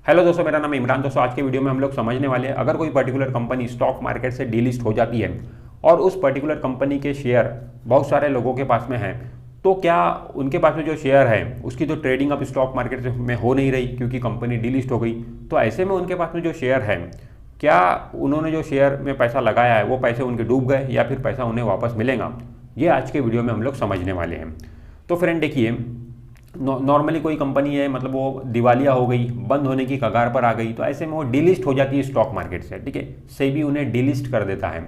Hello दोस्तों, मेरा नाम है इमरान। दोस्तों, आज के वीडियो में हम लोग समझने वाले हैं, अगर कोई पर्टिकुलर कंपनी स्टॉक मार्केट से डीलिस्ट हो जाती है और उस पर्टिकुलर कंपनी के शेयर बहुत सारे लोगों के पास में हैं, तो क्या उनके पास में जो शेयर है उसकी तो ट्रेडिंग अब स्टॉक मार्केट में हो नहीं रही क्योंकि कंपनी डीलिस्ट हो गई। तो ऐसे में उनके पास में जो शेयर है, क्या उन्होंने जो शेयर में पैसा लगाया है वो पैसे उनके डूब गए या फिर पैसा उन्हें वापस मिलेगा, ये आज के वीडियो में हम लोग समझने वाले हैं। तो फ्रेंड देखिए, नॉर्मली कोई कंपनी है, मतलब वो दिवालिया हो गई, बंद होने की कगार पर आ गई, तो ऐसे में वो डिलिस्ट हो जाती है स्टॉक मार्केट से। ठीक है, सेबी उन्हें डिलिस्ट कर देता है,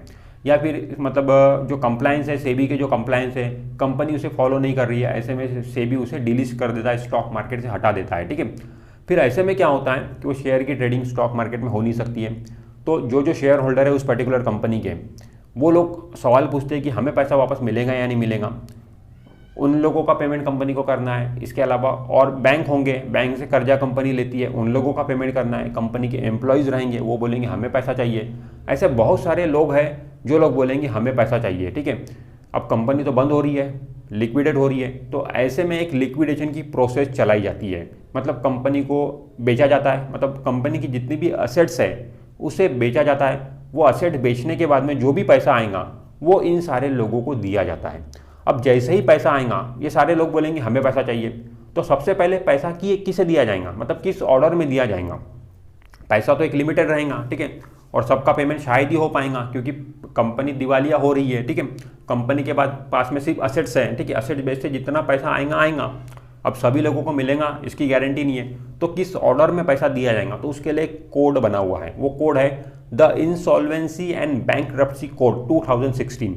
या फिर मतलब जो कंप्लायंस है, सेबी के जो कंप्लायंस है, कंपनी उसे फॉलो नहीं कर रही है, ऐसे में सेबी उसे डिलिस्ट कर देता है, स्टॉक मार्केट से हटा देता है। ठीक है, फिर ऐसे में क्या होता है कि वो शेयर की ट्रेडिंग स्टॉक मार्केट में हो नहीं सकती है। तो जो शेयर होल्डर है उस पर्टिकुलर कंपनी के, वो लोग सवाल पूछते हैं कि हमें पैसा वापस मिलेगा या नहीं मिलेगा। उन लोगों का पेमेंट कंपनी को करना है। इसके अलावा और बैंक होंगे, बैंक से कर्जा कंपनी लेती है, उन लोगों का पेमेंट करना है। कंपनी के एम्प्लॉयज़ रहेंगे, वो बोलेंगे हमें पैसा चाहिए। ऐसे बहुत सारे लोग हैं जो लोग बोलेंगे हमें पैसा चाहिए। ठीक है, अब कंपनी तो बंद हो रही है, लिक्विडेट हो रही है, तो ऐसे में एक लिक्विडेशन की प्रोसेस चलाई जाती है। मतलब कंपनी को बेचा जाता है, मतलब कंपनी की जितनी भी असेट्स है उसे बेचा जाता है। वो असेट बेचने के बाद में जो भी पैसा आएगा वो इन सारे लोगों को दिया जाता है। अब जैसे ही पैसा आएगा, ये सारे लोग बोलेंगे हमें पैसा चाहिए, तो सबसे पहले पैसा किसे दिया जाएगा, मतलब किस ऑर्डर में दिया जाएगा। पैसा तो एक लिमिटेड रहेगा, ठीक है, और सबका पेमेंट शायद ही हो पाएगा क्योंकि कंपनी दिवालिया हो रही है। ठीक है, कंपनी के पास में सिर्फ असेट्स हैं। ठीक है, असेट बेच से जितना पैसा आएगा अब सभी लोगों को मिलेगा इसकी गारंटी नहीं है। तो किस ऑर्डर में पैसा दिया जाएगा, तो उसके लिए एक कोड बना हुआ है। वो कोड है the insolvency and bankruptcy code 2016।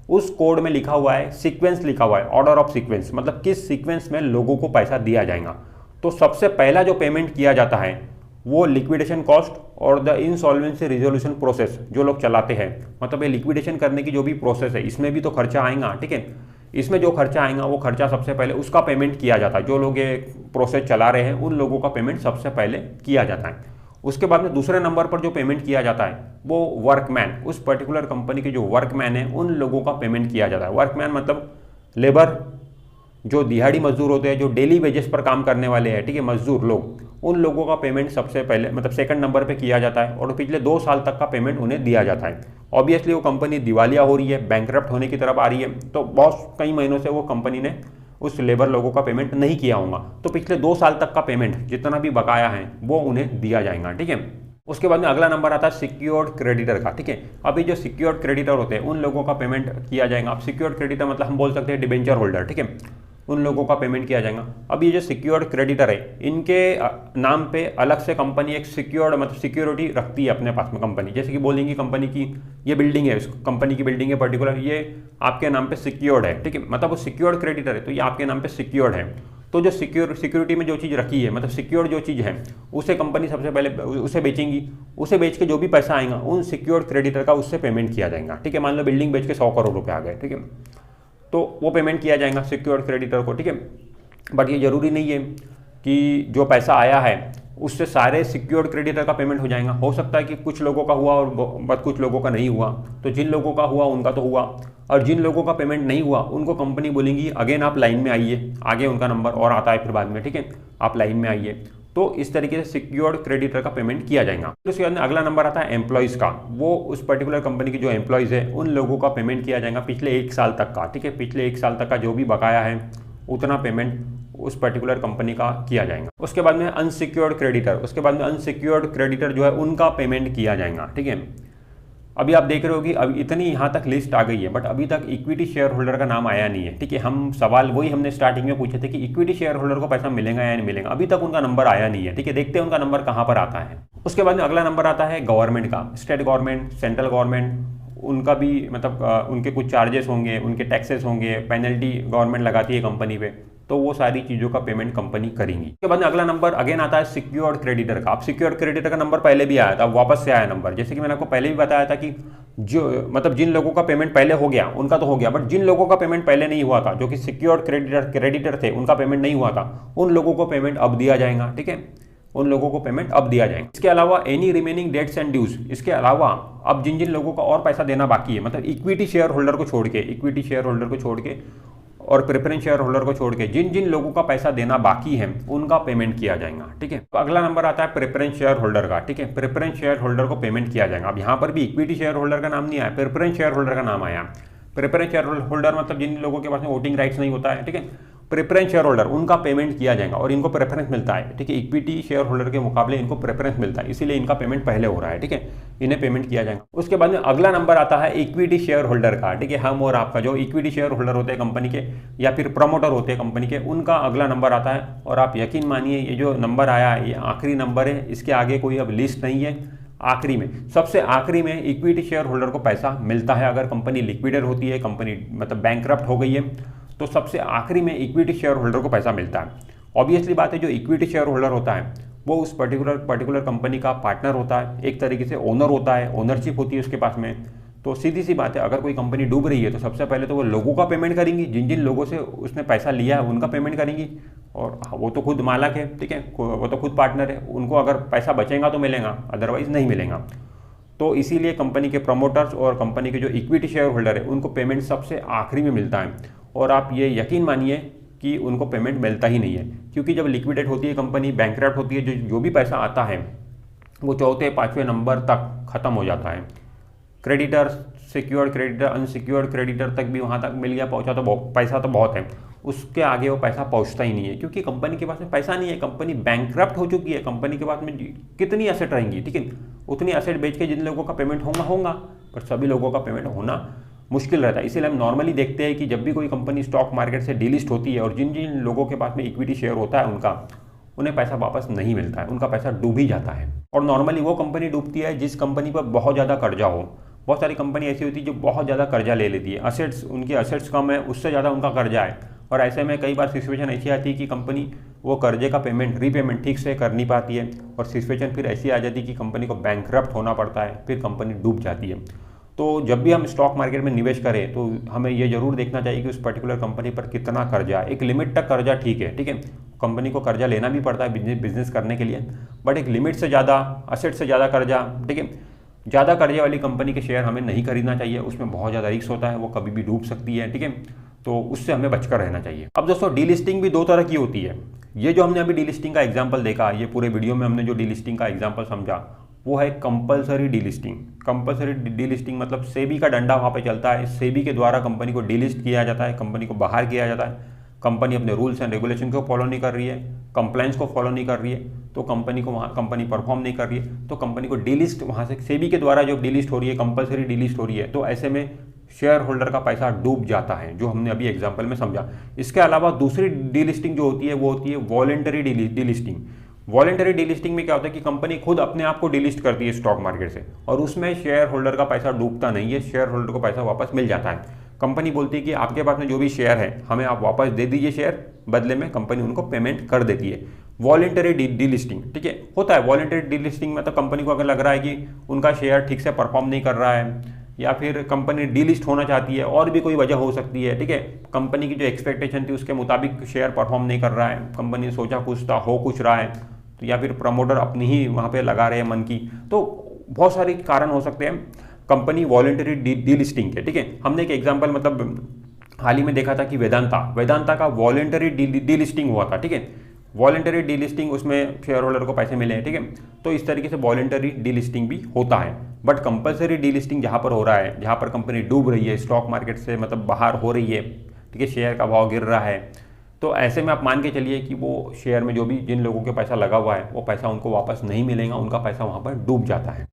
उस कोड में लिखा हुआ है, सीक्वेंस लिखा हुआ है, ऑर्डर ऑफ सीक्वेंस, मतलब किस सीक्वेंस में लोगों को पैसा दिया जाएगा। तो सबसे पहला जो पेमेंट किया जाता है वो लिक्विडेशन कॉस्ट और द इंसॉल्वेंसी रिजोल्यूशन प्रोसेस जो लोग चलाते हैं, मतलब ये लिक्विडेशन करने की जो भी प्रोसेस है इसमें भी तो खर्चा आएगा। ठीक है, इसमें जो खर्चा आएगा वो खर्चा सबसे पहले उसका पेमेंट किया जाता है। जो लोग ये प्रोसेस चला रहे हैं उन लोगों का पेमेंट सबसे पहले किया जाता है। उसके बाद में दूसरे नंबर पर जो पेमेंट किया जाता है वो वर्कमैन, उस पर्टिकुलर कंपनी के जो वर्कमैन है उन लोगों का पेमेंट किया जाता है। वर्कमैन मतलब लेबर, जो दिहाड़ी मजदूर होते हैं, जो डेली वेजेस पर काम करने वाले हैं, ठीक है, मजदूर लोग, उन लोगों का पेमेंट सबसे पहले मतलब सेकंड नंबर पे किया जाता है और पिछले 2 साल तक का पेमेंट उन्हें दिया जाता है। ऑब्वियसली वो कंपनी दिवालिया हो रही है, बैंकरप्ट होने की तरफ आ रही है, तो बहुत कई महीनों से वो कंपनी ने उस लेबर लोगों का पेमेंट नहीं किया होगा, तो पिछले 2 साल तक का पेमेंट जितना भी बकाया है वो उन्हें दिया जाएगा। ठीक है, उसके बाद में अगला नंबर आता है सिक्योर्ड क्रेडिटर का। ठीक है, अभी जो सिक्योर्ड क्रेडिटर होते हैं उन लोगों का पेमेंट किया जाएगा। अब सिक्योर्ड क्रेडिटर मतलब हम बोल सकते हैं डिबेंचर होल्डर। ठीक है, उन लोगों का पेमेंट किया जाएगा। अब ये जो सिक्योर्ड क्रेडिटर है, इनके नाम पे अलग से कंपनी एक सिक्योर्ड मतलब सिक्योरिटी रखती है अपने पास में कंपनी। जैसे कि बोलेंगे कंपनी की ये बिल्डिंग है, कंपनी की बिल्डिंग है पर्टिकुलर, ये आपके नाम पे सिक्योर्ड है। ठीक है, मतलब वो सिक्योर्ड क्रेडिटर है तो ये आपके नाम पे सिक्योर्ड है। तो जो सिक्योरिटी में जो चीज़ रखी है, मतलब सिक्योर्ड जो चीज़ है, उसे कंपनी सबसे पहले उसे बेचेंगी। उसे बेच के जो भी पैसा आएगा उन सिक्योर्ड क्रेडिटर का उससे पेमेंट किया जाएगा। ठीक है, मान लो बिल्डिंग बेच के 100 करोड़ रुपए आ गए, ठीक है, तो वो पेमेंट किया जाएगा सिक्योर्ड क्रेडिटर को। ठीक है, बट ये जरूरी नहीं है कि जो पैसा आया है उससे सारे सिक्योर्ड क्रेडिटर का पेमेंट हो जाएगा। हो सकता है कि कुछ लोगों का हुआ और बस कुछ लोगों का नहीं हुआ। तो जिन लोगों का हुआ उनका तो हुआ, और जिन लोगों का पेमेंट नहीं हुआ उनको कंपनी बोलेंगी अगेन आप लाइन में आइए, आगे उनका नंबर और आता है फिर बाद में। ठीक है, आप लाइन में आइए। तो इस तरीके से सिक्योर्ड क्रेडिटर का पेमेंट किया जाएगा। फिर उसके बाद अगला नंबर आता है एम्प्लॉयज़ का। वो उस पर्टिकुलर कंपनी के जो एम्प्लॉयज़ है उन लोगों का पेमेंट किया जाएगा पिछले 1 साल तक का। ठीक है, पिछले 1 साल तक का जो भी बकाया है उतना पेमेंट उस पर्टिकुलर कंपनी का किया जाएगा। उसके बाद में अनसिक्योर्ड क्रेडिटर, उसके बाद में अनसिक्योर्ड क्रेडिटर जो है उनका पेमेंट किया जाएगा। ठीक है, अभी आप देख रहे हो कि अभी इतनी यहाँ तक लिस्ट आ गई है, बट अभी तक इक्विटी शेयर होल्डर का नाम आया नहीं है। ठीक है, हम सवाल वही हमने स्टार्टिंग में पूछे थे कि इक्विटी शेयर होल्डर को पैसा मिलेगा या नहीं मिलेगा, अभी तक उनका नंबर आया नहीं है। ठीक है, देखते हैं उनका नंबर कहाँ पर आता है। उसके बाद में अगला नंबर आता है गवर्नमेंट का। स्टेट गवर्नमेंट, सेंट्रल गवर्नमेंट, उनका भी मतलब उनके कुछ चार्जेस होंगे, उनके टैक्सेस होंगे, पेनल्टी गवर्नमेंट लगाती है कंपनी पे, तो वो सारी चीज़ों का पेमेंट कंपनी करेंगी। उसके बाद में अगला नंबर अगेन आता है सिक्योर्ड क्रेडिटर का। अब सिक्योर्ड क्रेडिटर का नंबर पहले भी आया था, अब वापस से आया नंबर। जैसे कि मैंने आपको पहले भी बताया था कि जो मतलब जिन लोगों का पेमेंट पहले हो गया उनका तो हो गया, बट जिन लोगों का पेमेंट पहले नहीं हुआ था, जो कि सिक्योर्ड क्रेडिटर थे, उनका पेमेंट नहीं हुआ था, उन लोगों को पेमेंट अब दिया जाएगा। ठीक है, उन लोगों को पेमेंट अब दिया जाएगा। इसके अलावा any remaining dates and dues, इसके अलावा अब जिन जिन लोगों का और पैसा देना बाकी है, मतलब इक्विटी शेयर होल्डर को छोड़ के, इक्विटी शेयर होल्डर को छोड़ के और प्रेफरेंस शेयर होल्डर को छोड़ के जिन जिन लोगों का पैसा देना बाकी है उनका पेमेंट किया जाएगा। ठीक है, अगला नंबर आता है प्रेफरेंस शेयर होल्डर का। ठीक है, प्रेफरेंस शेयर होल्डर को पेमेंट किया जाएगा। अब यहाँ पर भी इक्विटी शेयर होल्डर का नाम नहीं आया, प्रेफरेंस शेयर होल्डर का नाम आया। प्रेफरेंस शेयर होल्डर मतलब जिन लोगों के पास में वोटिंग राइट्स नहीं होता है। ठीक है, प्रेफरेंस शेयर होल्डर उनका पेमेंट किया जाएगा और इनको प्रेफरेंस मिलता है। ठीक है, इक्विटी शेयर होल्डर के मुकाबले इनको प्रेफरेंस मिलता है, इसीलिए इनका पेमेंट पहले हो रहा है। ठीक है, इन्हें पेमेंट किया जाएगा। उसके बाद में अगला नंबर आता है इक्विटी शेयर होल्डर का। ठीक है, हम और आपका जो इक्विटी शेयर होल्डर होते हैं कंपनी के या फिर प्रमोटर होते हैं कंपनी के, उनका अगला नंबर आता है। और आप यकीन मानिए ये जो नंबर आया है ये आखिरी नंबर है, इसके आगे कोई अब लिस्ट नहीं है। आखिरी में, सबसे आखिरी में इक्विटी शेयर होल्डर को पैसा मिलता है। अगर कंपनी लिक्विडेट होती है, कंपनी मतलब बैंकरप्ट हो गई है, तो सबसे आखिरी में इक्विटी शेयर होल्डर को पैसा मिलता है। ऑब्वियसली बात है, जो इक्विटी शेयर होल्डर होता है वो उस पर्टिकुलर कंपनी का पार्टनर होता है, एक तरीके से ओनर होता है, ओनरशिप होती है उसके पास में। तो सीधी सी बात है, अगर कोई कंपनी डूब रही है तो सबसे पहले तो वो लोगों का पेमेंट करेंगी, जिन जिन लोगों से उसने पैसा लिया है उनका पेमेंट करेंगी। और वो तो खुद मालक है, ठीक है, वो तो खुद पार्टनर है, उनको अगर पैसा बचेगा तो मिलेगा, अदरवाइज नहीं मिलेगा। तो इसीलिए कंपनी के प्रमोटर्स और कंपनी के जो इक्विटी शेयर होल्डर है उनको पेमेंट सबसे आखिरी में मिलता है। और आप ये यकीन मानिए कि उनको पेमेंट मिलता ही नहीं है, क्योंकि जब लिक्विडेट होती है कंपनी, बैंकरप्ट होती है, जो भी पैसा आता है वो चौथे पाँचवें नंबर तक ख़त्म हो जाता है। Creditor, secured creditor, unsecured creditor तक भी वहाँ तक मिल गया, पहुँचा तो पैसा तो बहुत है, उसके आगे वो पैसा पहुँचता ही नहीं है, क्योंकि कंपनी के पास में पैसा नहीं है। कंपनी बैंकरप्ट हो चुकी है, कंपनी के पास में कितनी एसेट रहेंगी, ठीक है, उतनी एसेट बेच के जिन लोगों का पेमेंट होगा, पर सभी लोगों का पेमेंट होना मुश्किल रहता है। इसीलिए हम नॉर्मली देखते हैं कि जब भी कोई कंपनी स्टॉक मार्केट से डीलिस्ट होती है और जिन जिन लोगों के पास में इक्विटी शेयर होता है उन्हें पैसा वापस नहीं मिलता है, उनका पैसा डूब ही जाता है। और नॉर्मली वो कंपनी डूबती है जिस कंपनी पर बहुत ज़्यादा कर्जा हो। बहुत सारी कंपनी ऐसी होती है जो बहुत ज़्यादा कर्जा ले लेती है, असेट्स, उनकी असेट्स कम है, उससे ज़्यादा उनका कर्जा है। और ऐसे में कई बार सिचुएशन ऐसी आती है कि कंपनी वो कर्जे का रीपेमेंट ठीक से कर नहीं पाती है, और सिचुएशन फिर ऐसी आ जाती है कि कंपनी को बैंकरप्ट होना पड़ता है, फिर कंपनी डूब जाती है। तो जब भी हम स्टॉक मार्केट में निवेश करें तो हमें ये जरूर देखना चाहिए कि उस पर्टिकुलर कंपनी पर कितना कर्जा है। एक लिमिट तक कर्जा ठीक है, ठीक है, कंपनी को कर्जा लेना भी पड़ता है बिजनेस करने के लिए, बट एक लिमिट से ज़्यादा, असेट से ज़्यादा कर्जा, ठीक है, ज़्यादा कर्जे वाली कंपनी के शेयर हमें नहीं खरीदना चाहिए, उसमें बहुत ज़्यादा रिस्क होता है, वो कभी भी डूब सकती है, ठीक है, तो उससे हमें बचकर रहना चाहिए। अब दोस्तों, डीलिस्टिंग भी दो तरह की होती है। ये जो हमने अभी डीलिस्टिंग का एग्जाम्पल देखा, ये पूरे वीडियो में हमने जो डीलिस्टिंग का एग्जाम्पल समझा, वो है कंपलसरी डीलिस्टिंग। कंपलसरी डीलिस्टिंग मतलब सेबी का डंडा वहाँ पे चलता है, सेबी के द्वारा कंपनी को डीलिस्ट किया जाता है, कंपनी को बाहर किया जाता है। कंपनी अपने रूल्स एंड रेगुलेशन को फॉलो नहीं कर रही है, कंप्लायंस को फॉलो नहीं कर रही है, तो कंपनी को वहाँ कंपनी परफॉर्म नहीं कर रही है, तो कंपनी को डीलिस्ट वहाँ से सेबी के द्वारा जो डीलिस्ट हो रही है, कंपलसरी डीलिस्ट हो रही है, तो ऐसे में शेयर होल्डर का पैसा डूब जाता है, जो हमने अभी एग्जाम्पल में समझा। इसके अलावा दूसरी डीलिस्टिंग जो होती है वो होती है वॉलेंटरी डीलिस्टिंग। वॉलेंटरी डीलिस्टिंग में क्या होता है कि कंपनी खुद अपने आप को डीलिस्ट करती है स्टॉक मार्केट से, और उसमें शेयर होल्डर का पैसा डूबता नहीं है, शेयर होल्डर को पैसा वापस मिल जाता है। कंपनी बोलती है कि आपके पास में जो भी शेयर है हमें आप वापस दे दीजिए शेयर, बदले में कंपनी उनको पेमेंट कर देती है। वॉलेंटरी डीलिस्टिंग, ठीक है, होता है। वॉलेंटरी डीलिस्टिंग में तो कंपनी को अगर लग रहा है कि उनका शेयर ठीक से परफॉर्म नहीं कर रहा है, या फिर कंपनी डीलिस्ट होना चाहती है, और भी कोई वजह हो सकती है, ठीक है, कंपनी की जो एक्सपेक्टेशन थी उसके मुताबिक शेयर परफॉर्म नहीं कर रहा है, कंपनी ने सोचा कुछ था, हो कुछ रहा है, तो या फिर प्रमोटर अपनी ही वहाँ पे लगा रहे हैं मन की, तो बहुत सारे कारण हो सकते हैं कंपनी वॉलेंटरी डीलिस्टिंग के, ठीक है। हमने एक एग्जांपल मतलब हाल ही में देखा था कि वेदांता का वॉलेंटरी डीलिस्टिंग हुआ था, ठीक है, वॉलेंटरी डीलिस्टिंग, उसमें शेयर होल्डर को पैसे मिले हैं, ठीक है। तो इस तरीके से वॉलेंटरी डीलिस्टिंग भी होता है। बट कंपलसरी डीलिस्टिंग जहाँ पर हो रहा है, जहाँ पर कंपनी डूब रही है, स्टॉक मार्केट से मतलब बाहर हो रही है, ठीक है, शेयर का भाव गिर रहा है, तो ऐसे में आप मान के चलिए कि वो शेयर में जो भी जिन लोगों के पैसा लगा हुआ है वो पैसा उनको वापस नहीं मिलेगा, उनका पैसा वहाँ पर डूब जाता है।